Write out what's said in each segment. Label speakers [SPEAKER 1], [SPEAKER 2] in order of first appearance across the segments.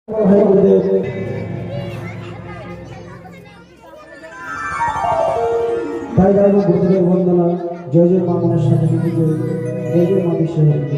[SPEAKER 1] তাই গাইব গুরুদেব বন্দনা। জয় জয় মা মনসা দেবী, জয় জয় মা বিশ্বভারতী।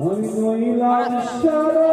[SPEAKER 1] আমি নইলাম সারে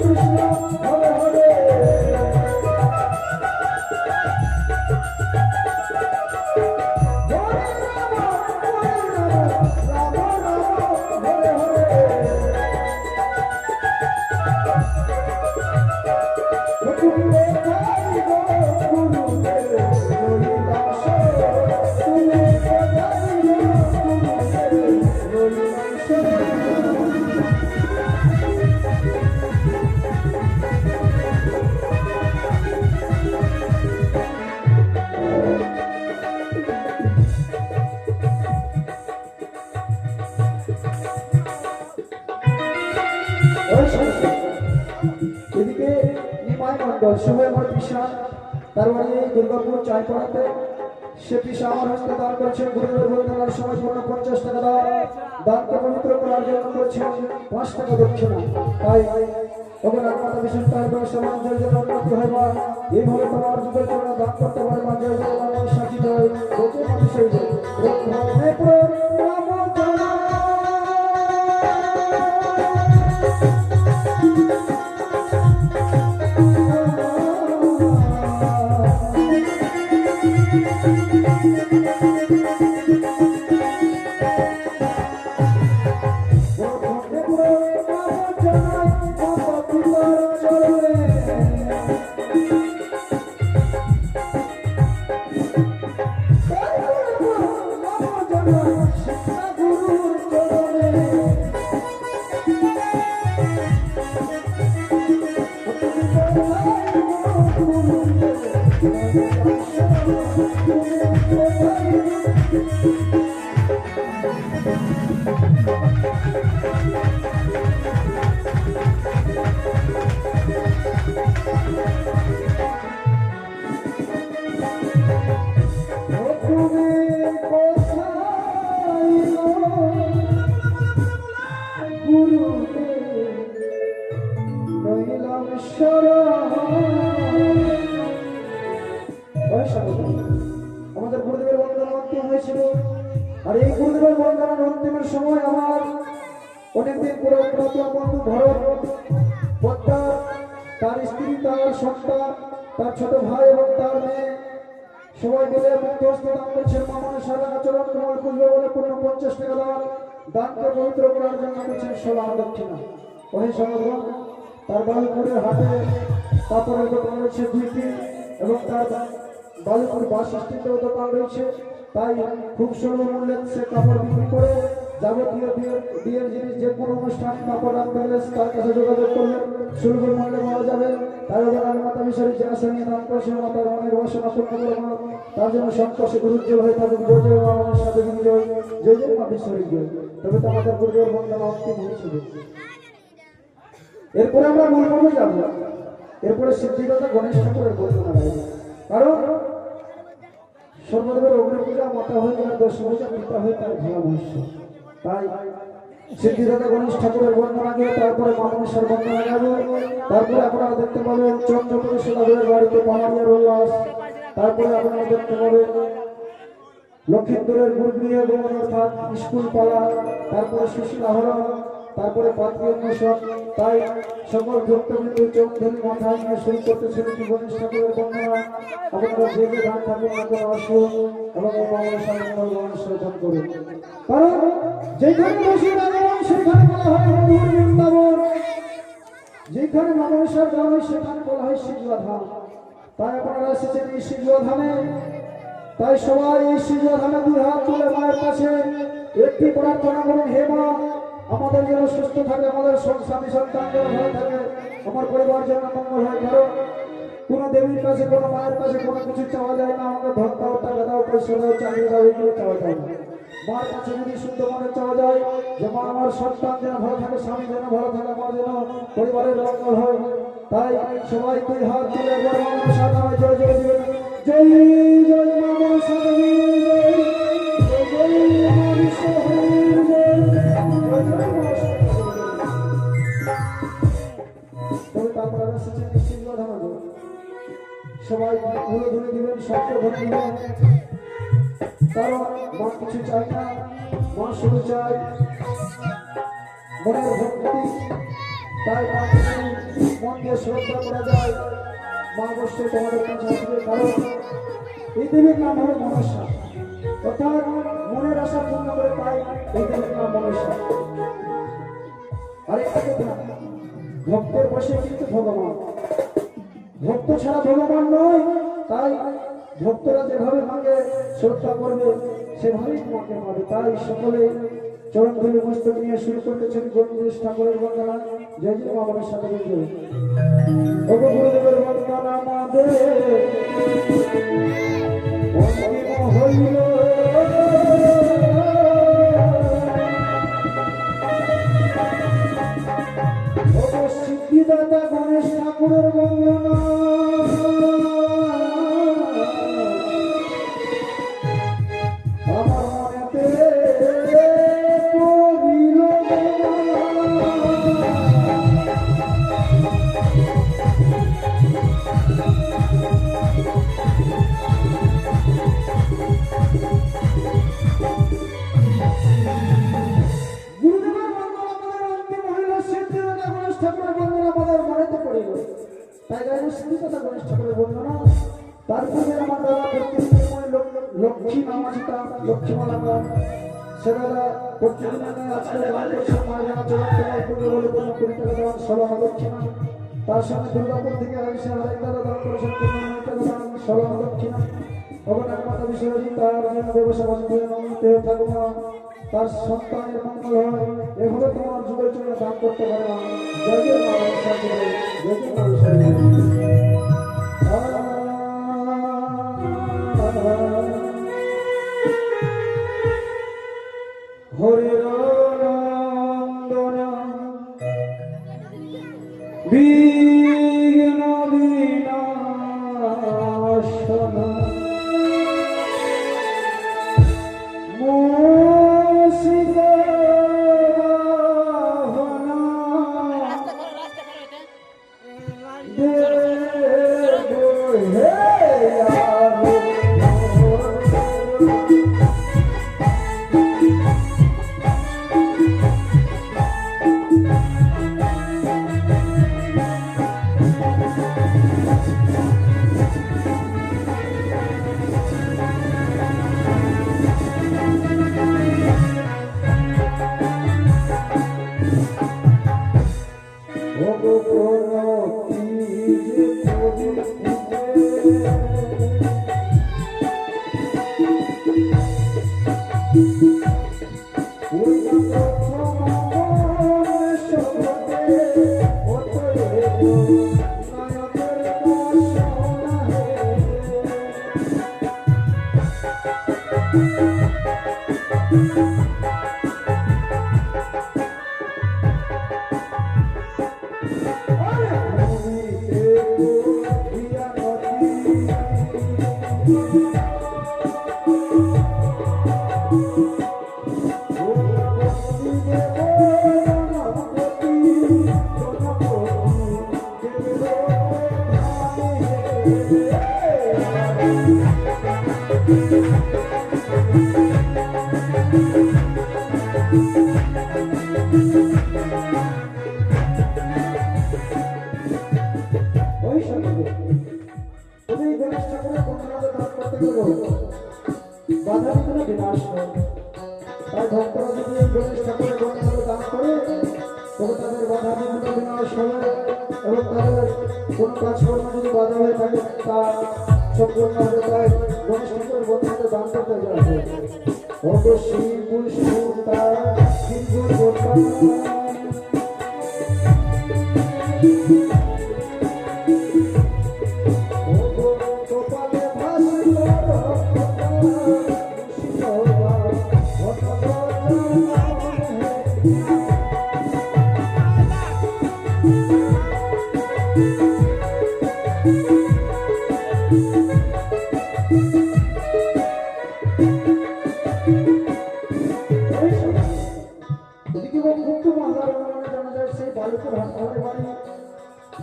[SPEAKER 1] কৃষ্ণ হরে হরে এদিকে নিমাই মন্ডল সময় আমার পিসা তার বাড়ি দুর্গাপুর চাইপাড়াতে সে পিসা আমার হস্তে দান করেছেন গুরুদেবের বন্দনার সময় পূর্ণ 50 টাকা দানকে পবিত্র করার জন্য করেছেন 5 টাকা দক্ষিণা তাই ভগবান মাতা বিষ্ণু তার ব্যবসার জন্য উন্নতি হয় বা এইভাবে তোমার যুগের জন্য দান করতে পারে মা জয় জয় মা সাক্ষী জয় জয় মা বিষয় জয় আমাদের গুরুদেবের বন্দনা অন্তিম হয়েছিল আর এই গুরুদেবের বন্দনার অন্তিমের সময় আমার অনেকদিন পুরাতন বন্ধু ভরত পদ্মা তার স্ত্রী তার সন্তান তার ছোট ভাই এবং তার মেয়ে সবাই মিলে মুক্ত দান করছেন মামনের সারা আচরণ কমল খুঁজবে বলে পূর্ণ 50 টাকা দানকে পবিত্র করার জন্য করছেন 16 দক্ষিণা ওই সমগ্র তার বালুপুরের হাটে কাপড়ের দোকান রয়েছে 2টি এবং তার বালুপুর বাস স্ট্যান্ডেও দোকান রয়েছে তাই খুব স্বল্প মূল্যে সে কাপড় বিক্রি করে যাবতীয় বিয়ের জিনিস যে কোনো অনুষ্ঠান কাপড় রাখতে হলে তার কাছে যোগাযোগ করলে সুলভ মূল্যে পাওয়া যাবে তাই ওদের মাতা বিষয় যে আসে নিয়ে দান করছে মাতার মনের বাসনা পূর্ণ করবো তার জন্য সন্তোষে গুরুজ্জ্বল হয়ে থাকুক জয় জয় মামার সাথে জয় জয় জয় মা বিশ্বরী জয় তবে তো আমাদের গুরুদেবের বন্দনা অন্তিম হয়েছিল এরপরে আমরা মূল পর্বে যাব এরপরে সিদ্ধিদাতা গণেশ ঠাকুরের বন্দনা গাইব কারণ সর্বদেবের অগ্নি পূজা মাতা হয়ে তার দশ পূজা পিতা হয়ে তার ভোলা মহিষ তাই সিদ্ধিদাতা গণেশ ঠাকুরের বন্দনা গিয়ে তারপরে মামনেশ্বর বন্দনা গাইব তারপরে আপনারা দেখতে পাবেন চন্দ্রপুরের সদাগরের বাড়িতে পাহাড়িয়ার উল্লাস তারপরে আপনারা দেখতে পাবেন লক্ষ্মীপুরের গুরুগৃহ ভবন অর্থাৎ স্কুল পালা তারপরে সুশীল আহরণ তারপরে পাত্রীয় মিশন তাই সকল ভক্তবৃন্দ চৌধুরী মাথায় নিয়ে শুরু করতেছেন কি গণেশ ঠাকুরের বন্দনা আপনারা যে যে গান ঠাকুর আমাকে আসুন এবং এই মামলা সামনে গণেশ সর্জন করুন কারণ যেখানে বসে রাখবেন সেখানে বলা হয় মধুর বৃন্দাবন যেখানে মামলেশ্বর যাওয়া হয় সেখানে বলা হয় সিজুয়া ধাম তাই আপনারা এসেছেন এই সিজুয়া ধামে তাই সবাই এই সিজুয়া ধামে 2 হাত তুলে মায়ের কাছে একটি প্রার্থনা করুন হে মা আমাদের যেন সুস্থ থাকে আমাদের স্বামী সন্তান যেন ভালো থাকে আমার পরিবার যেন মঙ্গল হয় কারণ কোন দেবীর কাছে কোন মায়ের কাছে কোনো কিছু চাওয়া যায় না আমাদের ধন দাও টাকা দাও পয়সা দাও চাকরি দাও এগুলো চাওয়া যায় না মার কাছে যদি শুদ্ধ মনে চাওয়া যায় যে মা আমার সন্তান যেন ভালো থাকে স্বামী যেন ভালো থাকে আমার যেন পরিবারের মঙ্গল হয় তাই সবাই 2 হাত তুলে একবার মামার সাথে জয় জয় দিবেন জয় জয় মামার সাথে জয় জয় মা বিশ্বহরির জয় সবাই ভুলে ধরে দিবেন সত্য ধরে দিবেন কারণ মা কিছু চাই না মা শুধু চাই মনের ভক্তি তাই মন দিয়ে শ্রদ্ধা করা যায় মা অবশ্যই তোমাদের কাছে আসবে, কারণ এই দেবীর নাম হলো মনসা, অর্থাৎ মনের আশা পূর্ণ করে পাই এই দেবীর নাম মনসা। আরেকটা কথা, ভক্তের বসে কিন্তু ভগবান, ভক্ত ছাড়া ভগবান নয়। তাই ভক্তরা যেভাবে মাকে শ্রদ্ধা করবে সেভাবেই মাকে পাবে। তাই সকলে চরণ ধরে মস্তক নিয়ে শুরু করতেছেন গণেশ ঠাকুরের বন্দনা। জয় জয় মা মনসা দেবীর জয়। ওগো গুরুদেবের বন্দনা আমাদের অন্তিম হইল, ওগো সিদ্ধিদাতা গণেশ ঠাকুরের বন্দনা আমার মনেতে পড়িল। তারপরে আমার দাদা প্রত্যেকদিন লক্ষ্মী নামাজটা লক্ষ্মীমালা গান সেটা প্রত্যেকদিন আজকে গান করছে মায়েরা চরণ তোমার পূর্ণ বলে কোনো 20 টাকা দেওয়ার 16 দক্ষিণা। তার সঙ্গে দুর্গাপুর থেকে আইসা আরেক দাদা দান করেছেন 15 টাকা দান 16 দক্ষিণা। ভগবান মাতা বিশ্বজিৎ তার জন্য ব্যবসা বাণিজ্য নমিতে থাকুমা, তার সন্তানের মঙ্গল হয় এভাবে তোমার যুগের জন্য দান করতে পারে না। জয় জয় মা মনসা দেবী, জয় জয় মা মনসা দেবী। হরির নন্দন বিঘ্ন বিনাশন মুসিক বাহন দেব হে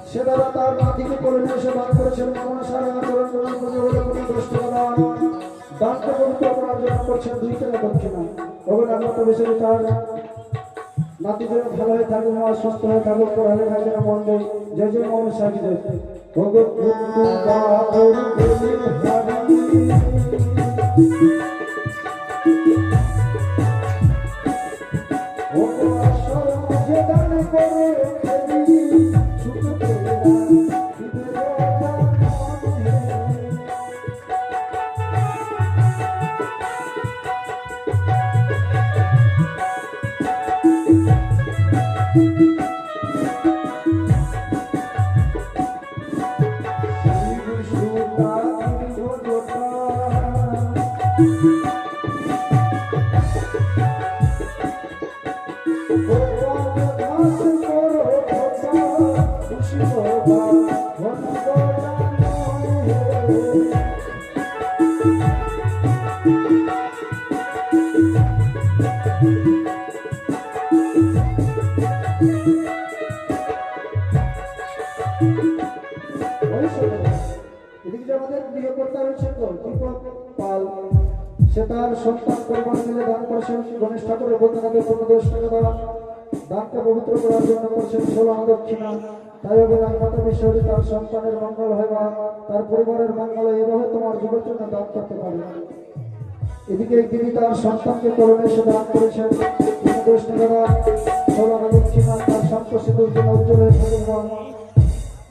[SPEAKER 1] সেদারা তার নাতিকে করে নিয়ে এসে দান করেছেন মনসার আচরণ গ্রহণ করে বলে কোনো দৃষ্টি দান দানটা পবিত্র করার জন্য করছেন 2 টাকা দক্ষিণা। ভগবান আমরা তো বেশি তার নাতি যেন ভালো হয়ে থাকুক, মা সুস্থ হয়ে থাকুক, পড়ালেখা যেন মন দেয়। জয় জয় মহান সাথী জয়। ভগৎ মুক্তু বাবুর বলির হারি। ও আসর মাঝে দান করে ফেরি, সুখ পেরা দিবে রাজা মনে। এদিকে যে আমাদের গৃহকর্তা রয়েছেন দীপক পাল, সে তার সন্তান পরিবার মিলে দান করেছেন গণেশ ঠাকুরের বন্ধনাকে 15 টাকা দেওয়া দানকে পবিত্র করার জন্য করেছেন 16 দক্ষিণা। তাই হবে রামমাতা বিশ্বরী তার সন্তানের মঙ্গল হয় বা তার পরিবারের মঙ্গল এইভাবে তোমার যুগের জন্য দান করতে পারবে। এদিকে তিনি তার সন্তানকে করণে এসে দান করেছেন 15 টাকা 16 দক্ষিণা, তার সন্তোষের জন্য উজ্জ্বল হয়ে থাকুন।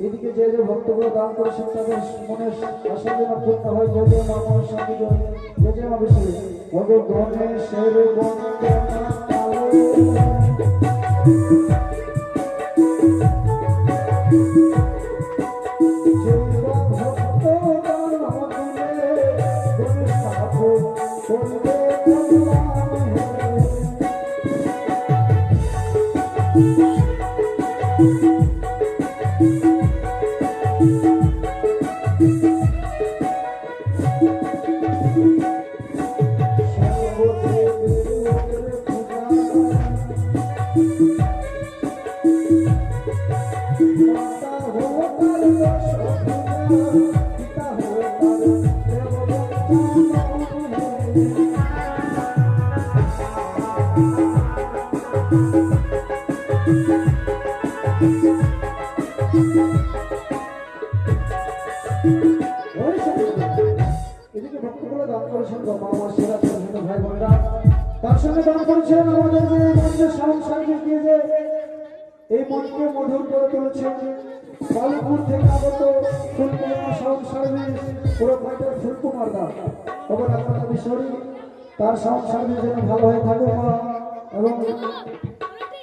[SPEAKER 1] এদিকে যে যে ভক্তগুলো দান করেছেন তাদের মনের আশা যেন পূর্ণ হয়। যে যে মা মনের শান্তি জয়, যে যে মা বিশ্বরী গণেশের বন্দনা কালো। এদিকে ভক্তগুলো দান করেছেন মা মাসিরা, ছোট ছোট ভাই বোনেরা, তার সঙ্গে দান করেছেন আমাদের যে মঞ্চের সাউন্ড সার্ভিস দিয়ে যে এই মঞ্চকে মধুর করে তুলেছেন বালুপুর থেকে আগত ফুলকুমার সাউন্ড সার্ভিস পুরো ফাইটার ফুলকুমার দা। খবর আপনারা বিশ্বরী তার সাউন্ড সার্ভিস যেন ভালো হয়ে থাকুক এবং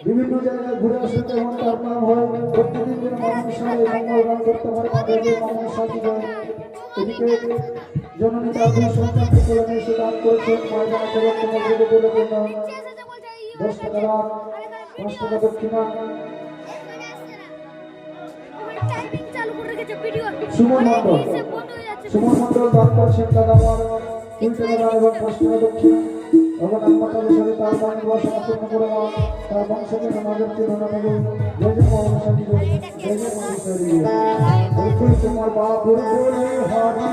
[SPEAKER 1] বিভিন্ন জায়গায় ঘুরে আসতে এবং তার নাম হয় প্রত্যেকদিন যেন মানুষ মঙ্গল গান করতে পারে মানুষ সাথী হয়। এদিকে জননী তার দুই সন্তানকে করে নিয়ে এসে দান করেছেন ময়দান এবং তোমার বলে বলে 10 টাকা দান, 5 টাকা দক্ষিণা। সুমন মন্ডল দান করেছেন দাদা আমার 3 টাকা দান এবং 5 টাকা দক্ষিণা। এবং রামমাতা বিশ্বরী তার বাণী বর্ষণা পূর্ণ করে তার বংশকে নামাদেরকে ধন্যবাদ। জয় জয় মহান শান্তি জয়, জয় জয় মহান তোমার বাবুর বলে হারি।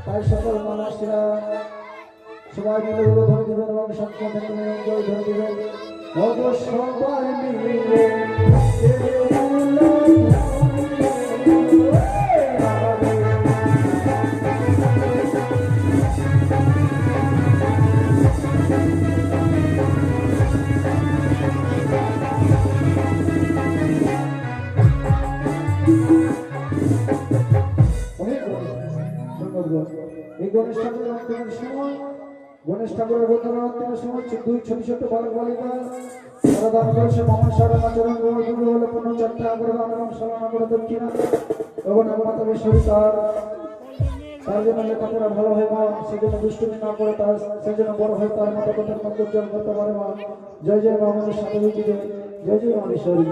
[SPEAKER 1] তাই সকল মানুষরা সবাই মিলে হলো ধরে দিবেন এবং সংখ্যা ধরে দিবেন সবাই মিলে এই গণেশ ঠাকুরের অন্তিমের সময় গণেশ ঠাকুরের বন্দনার অন্তিমের সময় দুই ছোট ছোট বালক বালিকা তারা দান করেছে মামন সারানা চরণ গুরু হলে পূর্ণ চারটা করে দান এবং সালানা করে দক্ষিণা এবং একমাত্র বিশ্বরী তার জন্য লেখাপড়া ভালো হয় মা সেজন্য দুষ্টুমি না করে তার সেজন্য বড় হয় তার মতো কথার মন্তর্জন করতে পারে মা জয় জয় মামনের সাথে বিচিতে জয় জয় মা বিশ্বরী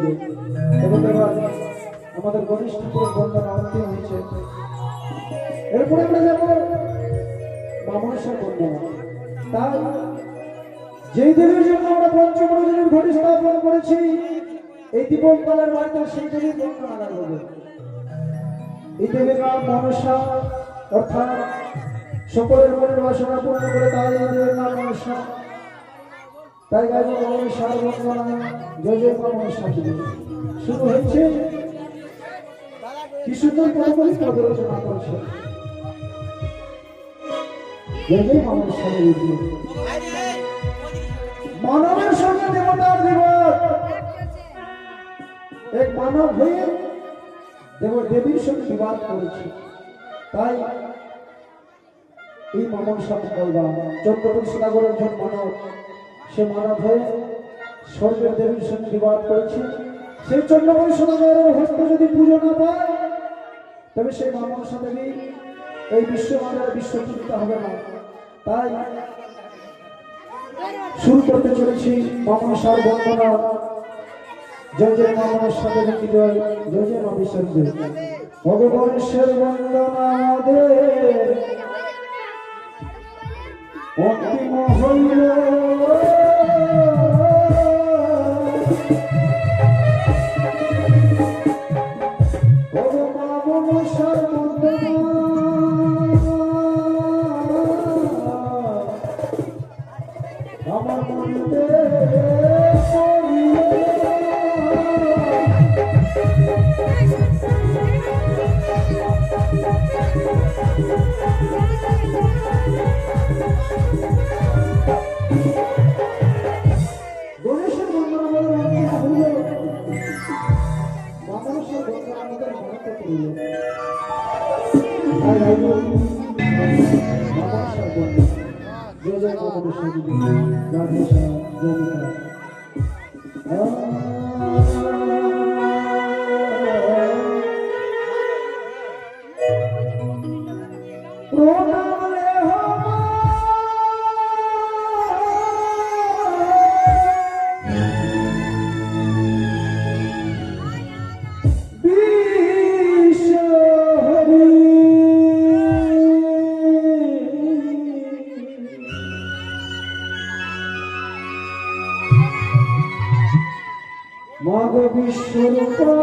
[SPEAKER 1] এবং এবার আমাদের গণেশ ঠাকুরের বন্দনা অন্তিম হয়েছে এরপরে আমরা যাবো মামনেশ্বর বন্দনা তাই যেই দেবীর জন্য আমরা পঞ্চমরজনীর ঘটি স্থাপন করেছি এই দীপঙ্কলের বার্তা সেই দেবীর বন্দনা লাগবে এই দেবীর নাম মনসা অর্থাৎ সকলের মনের বাসনা পূর্ণ করে তাই এই দেবীর নাম মনসা তাই গাইব মনসার বন্দনা জয় জয় মা মনসা শুরু হয়েছে কি সুন্দর পদগুলি পদ রচনা করেছে মানবের সঙ্গে দেবতার দিবস এক মানব হয়ে দেবীর সঙ্গে বিবাদ করেছে তাই এই মামন বলবা চন্দ্রপুর সদাগরের একজন মানব সে মানব হয়ে স্বর্গের দেবীর সঙ্গে বিবাদ করেছে সেই চন্দ্রপুর সদাগরের হস্ত যদি পুজো না পায় তবে সেই মামন দেবী এই বিশ্ব বাজারে বিশ্বচিত হবে না তাই শুরু করতে চলেছি মামনসার বন্দনা জয় জয় মামনসার দেবী জয় জয় জয় মা বিশ্বরূপী ভগবানের বন্দনা আমাদের অন্তিম হইল আমার মনে গণেশের বন্দনা মানুষের বন্দনা আমাদের ভারতে করিল জয় জয় মাগ বিশ্বরূপা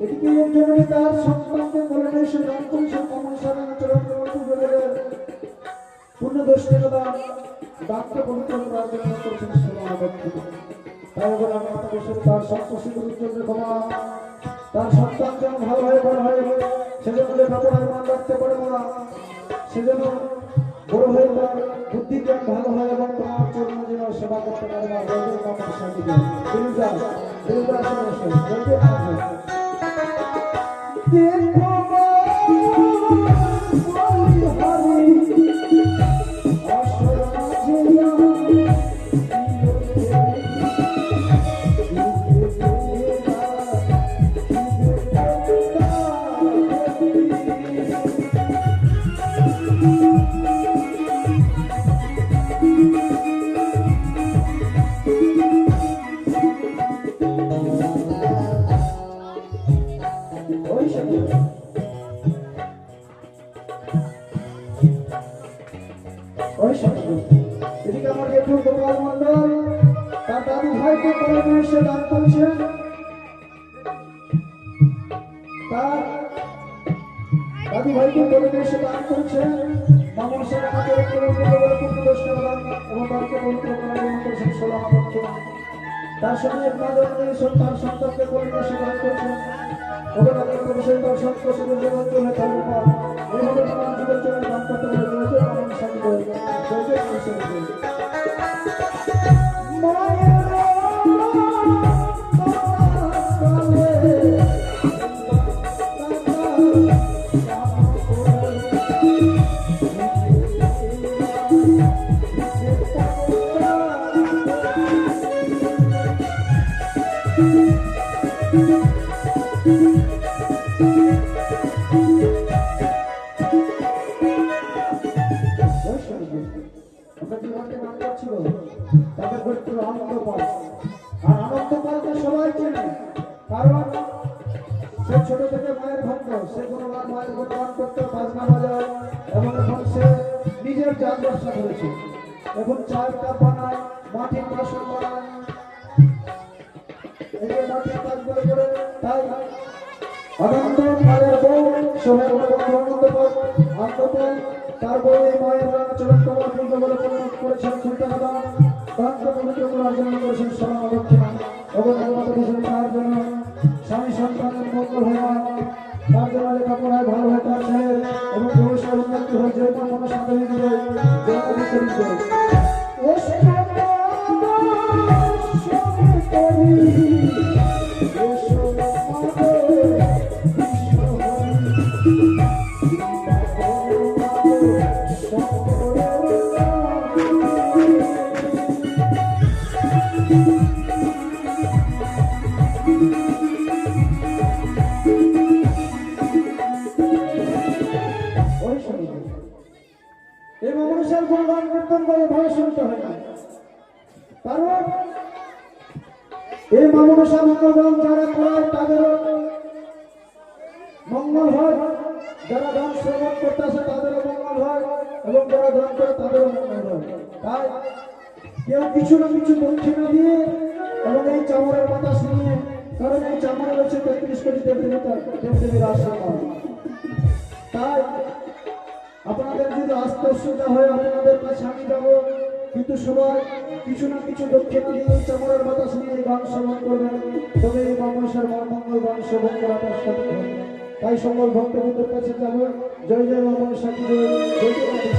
[SPEAKER 1] এদিকে জননী তার সন্তানকে বলে এসে দান করেছেন মনসার চরণ পূর্ণ দোষটা দাঁতকে পবিত্র করার জন্য করেছেন সমাবদ্ধ। তাই বলে আমি তার সন্তোষীগুলোর জন্য ক্ষমা, তার সন্তান যেন ভালো হয়ে বড় হয় সেজন্য লেখাপড়ার মান রাখতে পারে না, সেজন্য বড় হয়ে তার বুদ্ধি জ্ঞান ভালো হয় এবং তোমার জন্য যেন সেবা করতে পারে না। বলবে আমার সাথে দিলুজা দিলুজা এদিকে আমার জেঠু গোপাল মন্ডল তার দাদু ভাইকে করে এসে দান করেছেন, তার দাদু ভাইকে করে এসে দান করেছেন মামন সেন আমাকে এবং তাকে পবিত্র করার জন্য করেছেন 16 বছর। তার সঙ্গে তার সন্তানকে করে এসে দান করেছেন অবদানের করেছেন তার সন্তোষের জীবন চলে তার উপর এইভাবে তোমার জীবন চলে দান করতে হবে রয়েছে মামন সাথে রয়েছে তাদের গোত্র আনন্দপাল। আর আনন্দপালকে সবাই চেনে, কারণ সে ছোট থেকে মায়ের ভক্ত, সে কোনোবার মায়ের গুণগান করতে বাজনা বাজায় এবং এখন সে নিজের জাত ব্যবসা করেছে। এখন চায়ের কাপ বানায়, মাটির বাসন বানায়, এই যে মাটির কাজগুলো করে। তাই আনন্দপালের বউ সোহেল আনন্দপাল তার বউ এই মায়ের চরণ কমল পূর্ণ বলে করেছেন সুলতানা তাকে পবিত্র করার জন্য করেছেন সরল দক্ষিণা এবং তার জন্য স্বামী সন্তানের মঙ্গল হয়, তার জন্য লেখাপড়ায় ভালো হয় তার ছেলে এবং ব্যবসায় উন্নতি হয় যে কোনো সাথে এই মানুষের গুণগান কীর্তন করে ভালো শুনতে হয় না, কারণ এই মানুষের মঙ্গলগান যারা করায় তাদেরও মঙ্গল হয়, যারা গান শ্রবণ করতেছে তাদেরও মঙ্গল হয় এবং যারা গান করে তাদেরও মঙ্গল হয়। তাই কেউ কিছু না কিছু দক্ষিণা দিয়ে এবং এই চামড়ের বাতাস নিয়ে, কারণ এই চামড়ে রয়েছে 33 কোটি দেবদেবীর আশীর্বাদ। তাই আপনাদের যদি আসতে অসুবিধা হয় আপনাদের কাছে আমি যাব, কিন্তু সবাই কিছু না কিছু দক্ষিণা দিয়ে চামড়ার বাতাস নিয়ে গান শ্রবণ করবেন, তবে এই মানুষের মঙ্গল গান শ্রবণ করাটা সঠিক হবে। তাই সকল ভক্তবৃন্দের কাছে যাব, জয় জয় বাবার সাথী জয় জয়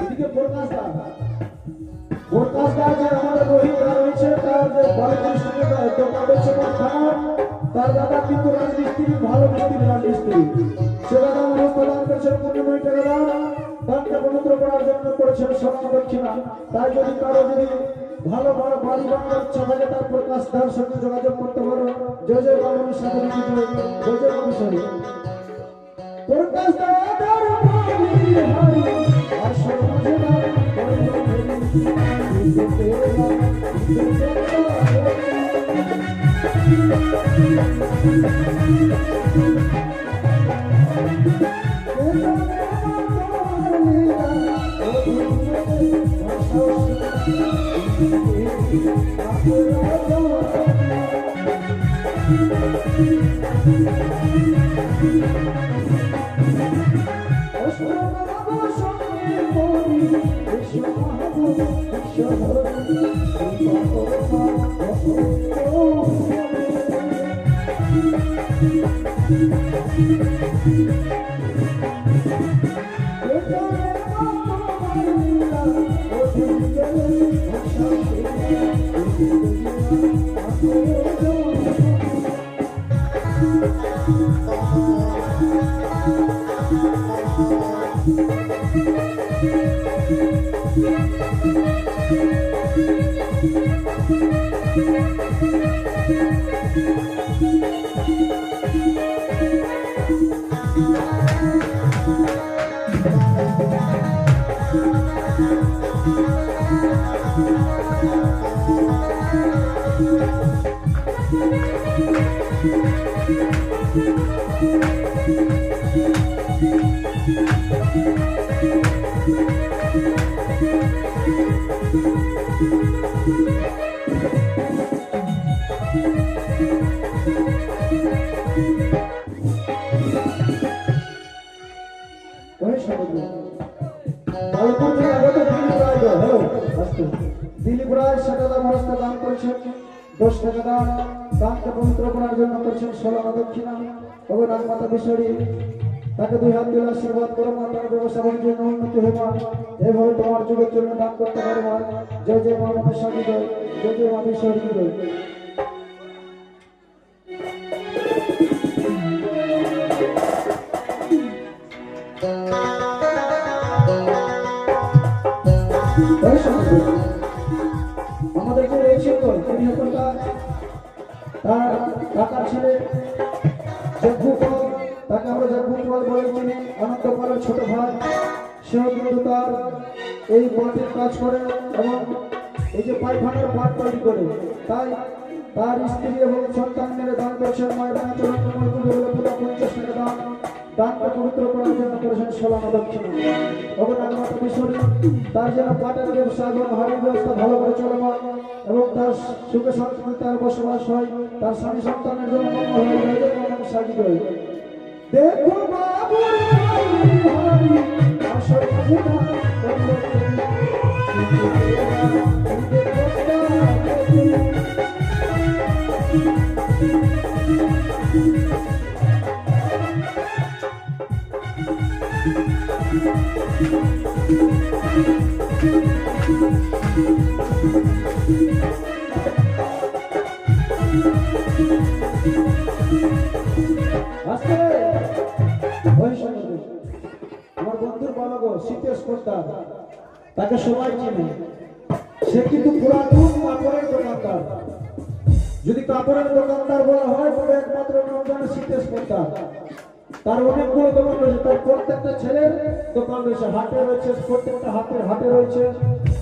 [SPEAKER 1] এদিকে প্রকাশ দা প্রকাশ দা যে আমাদের রোহিত রয়েছে, তার যে বাড়ির সঙ্গে দোকান রয়েছে থানার, তার দাদা কিন্তু রাজমিস্ত্রি, ভালো মিস্ত্রি রাজমিস্ত্রি। সে দাদা মানুষ প্রদান করেছেন 15 টাকা দানকে পবিত্র করার জন্য করেছেন সোনা দক্ষিণা। তাই যদি কারো যদি ভালো বড় বাড়ি বানানোর ইচ্ছা থাকে, তার প্রকাশ দার সঙ্গে যোগাযোগ করতে পারো। জয় জয় বাবুর সাথে জয় জয় বাবু সরি প্রকাশ দাদার বাড়ি হারি আর সমাজে না দিলীপ রায় সেটা মনস্থ দান করেছেন 10 টাকা দান। দানকে পবিত্র করার জন্য করেছেন 16 দক্ষিণা। ভগবান মাতা বিশ্বরী তাকে 2 হাত দিয়ে আশীর্বাদ করো, মা তার ব্যবসা বাণিজ্যের উন্নতি হবে মা। এভাবে তোমার যুগের জন্য দান করতে পারো মা। জয় জয় মা বিশ্বরী জয়, জয় জয় মা বিশ্বরী জয়। আমাদের যে রয়েছে তিনি তার কাকার ছেলে জগ্গুপাল, তাকে আমরা জগ্গুপাল বলে চিনি, আনন্দপালের ছোট ভাই। সেও কিন্তু তার এই মাটির কাজ করে এবং এই যে পায়খানার পাট তৈরি করে। তাই তার স্ত্রী এবং সন্তান মেরে দান করেছেন মায়ের চরণ কমল পুজো বলে পুরো 50 টাকা দান। দানকে পবিত্র করার জন্য করেছেন 16 দক্ষিণা। ভগবান মাতা বিশ্বরী তার যেন পাটের ব্যবসা এবং হাড়ির ব্যবস্থা ভালো করে চলমান এবং তার সুখে শান্তিতে তার বসবাস হয়, তার স্বামী সন্তানের জন্য সাজিত হয়। দেখো বাবু আমার বন্ধুর বাবা গো শীতেশ পোদ্দার, তাকে সবাই চিনে। সে কিন্তু পুরাতন কাপড়ের দোকানদার। যদি কাপড়ের দোকানদার বলা হয় তবে একমাত্র নাম জানে শীতেশ পোদ্দার। তার অনেকগুলো দোকান রয়েছে, তার প্রত্যেকটা ছেলের দোকান রয়েছে, হাটে রয়েছে, প্রত্যেকটা হাটে রয়েছে।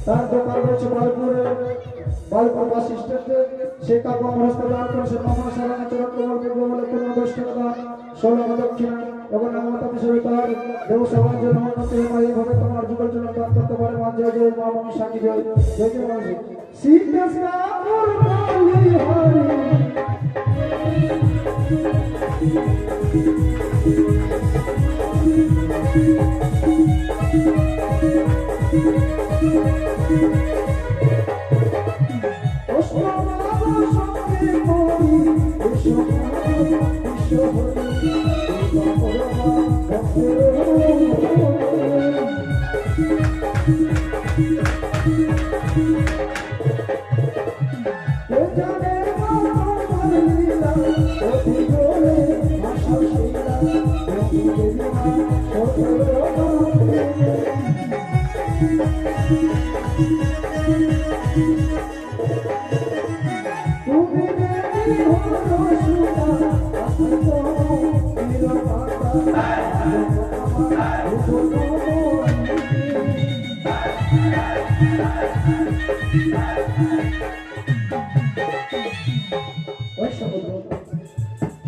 [SPEAKER 1] তার দোকান রয়েছে বালপুরে, বালপুর বাস স্ট্যান্ডে। সে কাপড় মনস্থ দান করেছে মামা সারানা চরণ কমল পুজো বলে 15 টাকা দান, 16 দক্ষিণা। এবং মাতা বিশ্বরী তার ব্যবসা বাণিজ্যের উন্নতি হয়। এইভাবে তোমার যুগের জন্য দান করতে পারে মা। জয় জয় মা মনি সাকি জয়, জয় জয় মা। শীতেশ কাপড় বলি হরি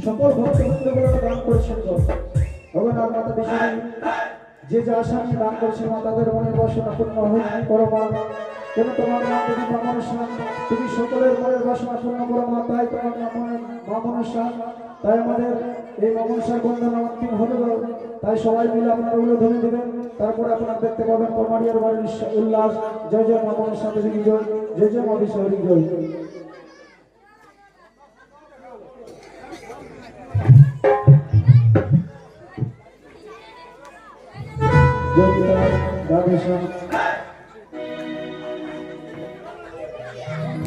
[SPEAKER 1] সকল ভক্তবৃন্দগুলো দান করেছেন ভগবান মাতা বিষ্ণু যে যে আশা নিয়ে দান করেছেন মা তাদের মনের বাসনা পূর্ণ করো মা। কেন তোমার নাম যদি মা মনসা, তুমি সকলের মনের বাসনা পূর্ণ করো মা, তাই তোমার নাম মা মনসা। তাই আমাদের এই মা মনসার বন্দনা অন্তিম হলো, তাই সবাই মিলে আপনারা উলুধ্বনি দেবেন। তারপরে আপনারা দেখতে পাবেন কমারিয়ার বাড়ির উল্লাস। জয় জয় মা মনসা দেবী জয়, জয় জয় মা বিশ্বহরি জয়।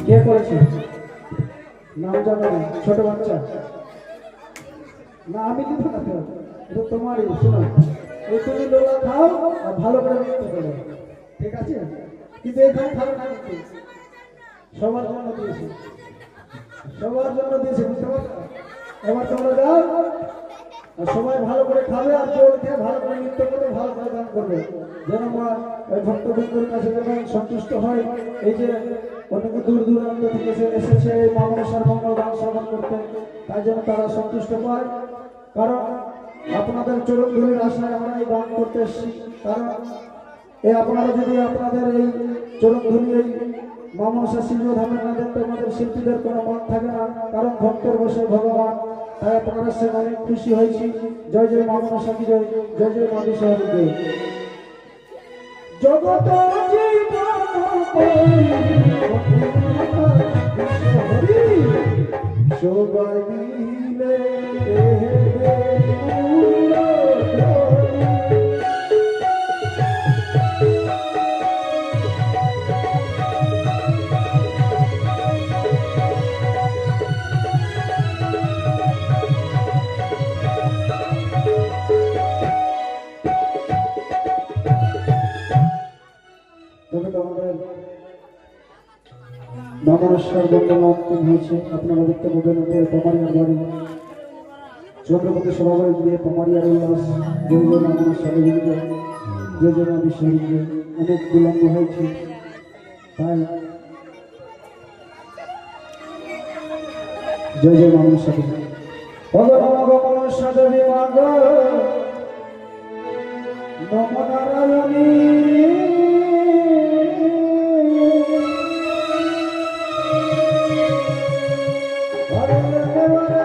[SPEAKER 1] কে করেছে নাম জানো না? ছোট বাচ্চা না, আমি দিব না, এটা তোমারই। শোনো, এই তুমি লোলা খাও আর ভালো করে নৃত্য করো, ঠিক আছে? কিন্তু এখানে খাও না, কিন্তু সবার জন্য দিয়েছি, সবার জন্য দিয়েছি, বুঝতে পারছো? এবার তোমরা যাও আর সবাই ভালো করে খাবে আর জোর খেয়ে ভালো করে নৃত্য করবে, ভালো করে গান করবে, যেন মা ওই ভক্তবৃন্দের কাছে যেন সন্তুষ্ট হয়। এই যে অনেক দূর দূরান্ত থেকে এসেছে এই মা মনসার মঙ্গল গান শ্রবণ করতে, তাই যেন তারা সন্তুষ্ট পায়। কারণ আপনাদের চরণ ধুলির আশায় আমরা এই গান করতে এসেছি। কারণ এই আপনারা যদি আপনাদের এই চরণ ধুলি এই মা মনসা সিংহধামে না দেখতে আমাদের শিল্পীদের কোনো মন থাকে না, কারণ ভক্তের বসে ভগবান। তাই আপনাদের সঙ্গে অনেক খুশি হয়েছি। জয় জয় মা মনসা কি জয়, জয় জয় মা বিশ্বহরি জয়। জগত সবাই মিলে মনসার বন্দনা অন্তিম হয়েছে। আপনারা দেখতে পাবেন পমারিয়ার বাড়ি চন্দ্রপতি সভাবাড়ি দিয়ে পমারিয়ার উল্লাস। জয় জয় মা মনসা দেবী জয়, জয় জয় মা বিশ্বহরি জয়। অনেক বিলম্ব হয়েছে, তাই জয় জয় মা মনসা দেবী। মনসা দেবী মাগ নম নারায়ণী Hare